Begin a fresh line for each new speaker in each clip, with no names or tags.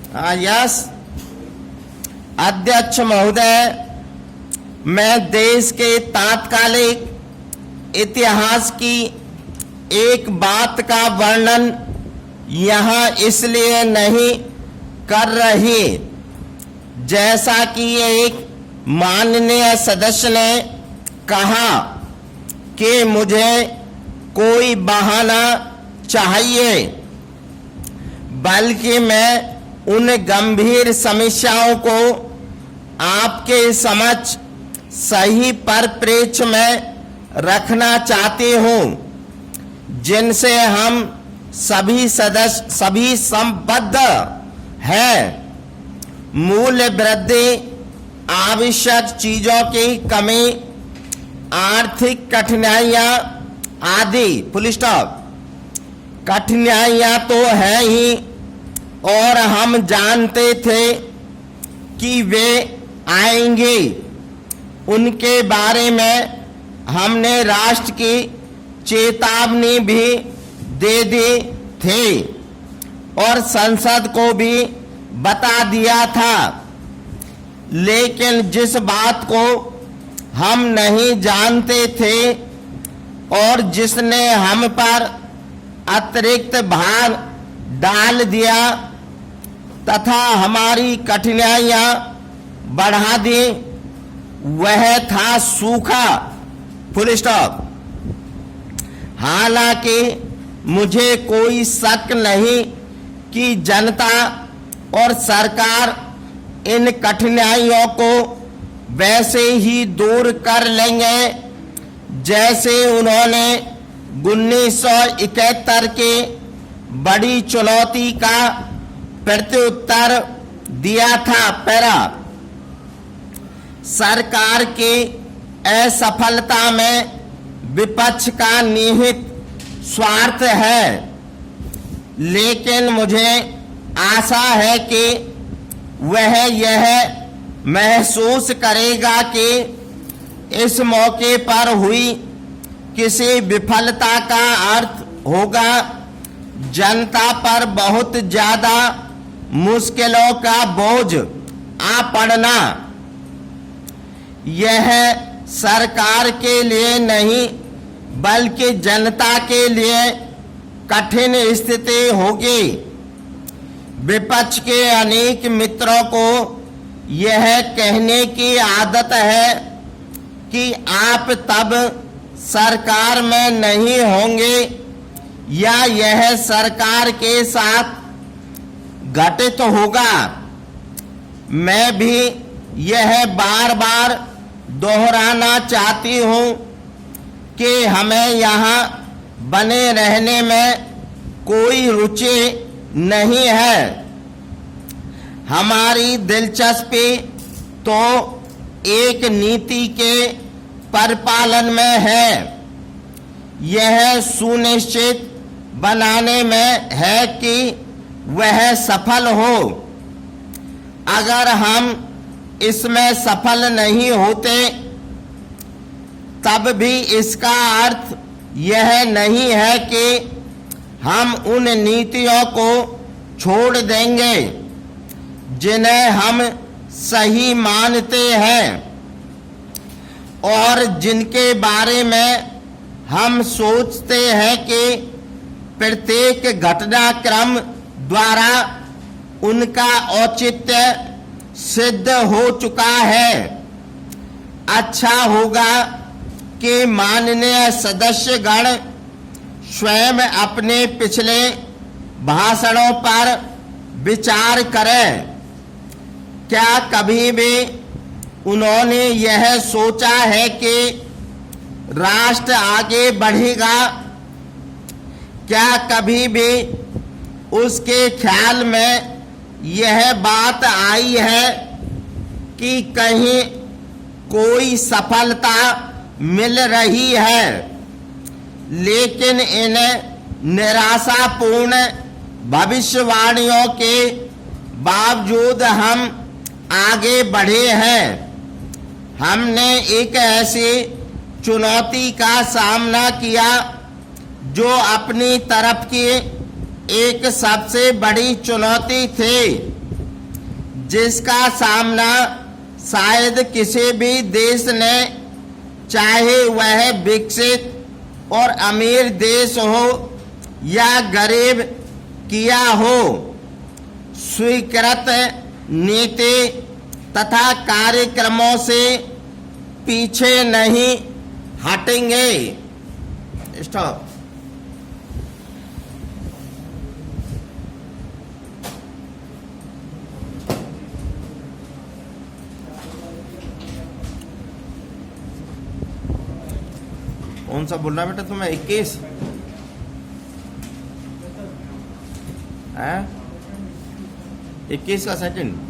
Yes अध्यक्ष महोदय, मैं देश के तात्कालिक इतिहास की एक बात का वर्णन यहाँ इसलिए नहीं कर रही, जैसा कि एक माननीय सदस्य ने कहा कि मुझे कोई बहाना चाहिए, बल्कि मैं उन गंभीर समस्याओं को आपके समक्ष सही परिप्रेक्ष्य में रखना चाहती हूं, जिनसे हम सभी संबद्ध हैं। मूल्य वृद्धि, आवश्यक चीजों की कमी, आर्थिक कठिनाइयां आदि फुल स्टॉप। कठिनाइयां तो है ही, और हम जानते थे कि वे आएंगे। उनके बारे में हमने राष्ट्र की चेतावनी भी दे दी थी और संसद को भी बता दिया था। लेकिन जिस बात को हम नहीं जानते थे और जिसने हम पर अतिरिक्त भार डाल दिया तथा हमारी कठिनाइयां बढ़ा दी, वह था सूखा, फुल स्टॉप। हालांकि मुझे कोई शक नहीं कि जनता और सरकार इन कठिनाइयों को वैसे ही दूर कर लेंगे जैसे उन्होंने 1971 के बड़ी चुनौती का प्रत्युत्तर दिया था। पैरा सरकार की असफलता में विपक्ष का निहित स्वार्थ है, लेकिन मुझे आशा है कि वह यह महसूस करेगा कि इस मौके पर हुई किसी विफलता का अर्थ होगा जनता पर बहुत ज्यादा मुश्किलों का बोझ आ पड़ना। यह सरकार के लिए नहीं बल्कि जनता के लिए कठिन स्थिति होगी। विपक्ष के अनेक मित्रों को यह कहने की आदत है कि आप तब सरकार में नहीं होंगे या यह सरकार के साथ घटित होगा। मैं भी यह बार बार दोहराना चाहती हूं कि हमें यहाँ बने रहने में कोई रुचि नहीं है। हमारी दिलचस्पी तो एक नीति के परिपालन में है, यह सुनिश्चित बनाने में है कि वह सफल हो। अगर हम इसमें सफल नहीं होते तब भी इसका अर्थ यह नहीं है कि हम उन नीतियों को छोड़ देंगे जिन्हें हम सही मानते हैं और जिनके बारे में हम सोचते हैं कि प्रत्येक घटनाक्रम द्वारा उनका औचित्य सिद्ध हो चुका है। अच्छा होगा कि माननीय सदस्यगण स्वयं अपने पिछले भाषणों पर विचार करें। क्या कभी भी उन्होंने यह सोचा है कि राष्ट्र आगे बढ़ेगा? क्या कभी भी उसके ख्याल में यह बात आई है कि कहीं कोई सफलता मिल रही है? लेकिन इन निराशापूर्ण भविष्यवाणियों के बावजूद हम आगे बढ़े हैं। हमने एक ऐसी चुनौती का सामना किया जो अपनी तरफ की एक सबसे बड़ी चुनौती थी। जिसका सामना शायद किसी भी देश ने, चाहे वह विकसित और अमीर देश हो या गरीब, किया हो, स्वीकृत नीति तथा कार्यक्रमों से पीछे नहीं हटेंगे। स्टॉप। कौन सा बोल रहा बेटा तुम्हें? 21 है? 21 का सेकंड।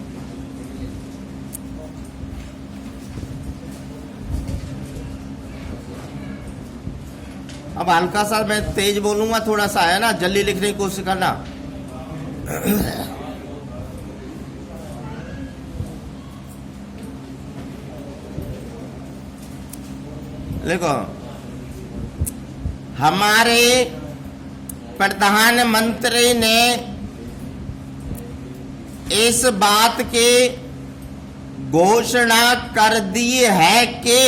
अब हल्का सा मैं तेज बोलूंगा, थोड़ा सा है ना, जल्दी लिखने की कोशिश करना। देखो, हमारे प्रधानमंत्री ने इस बात की घोषणा कर दी है कि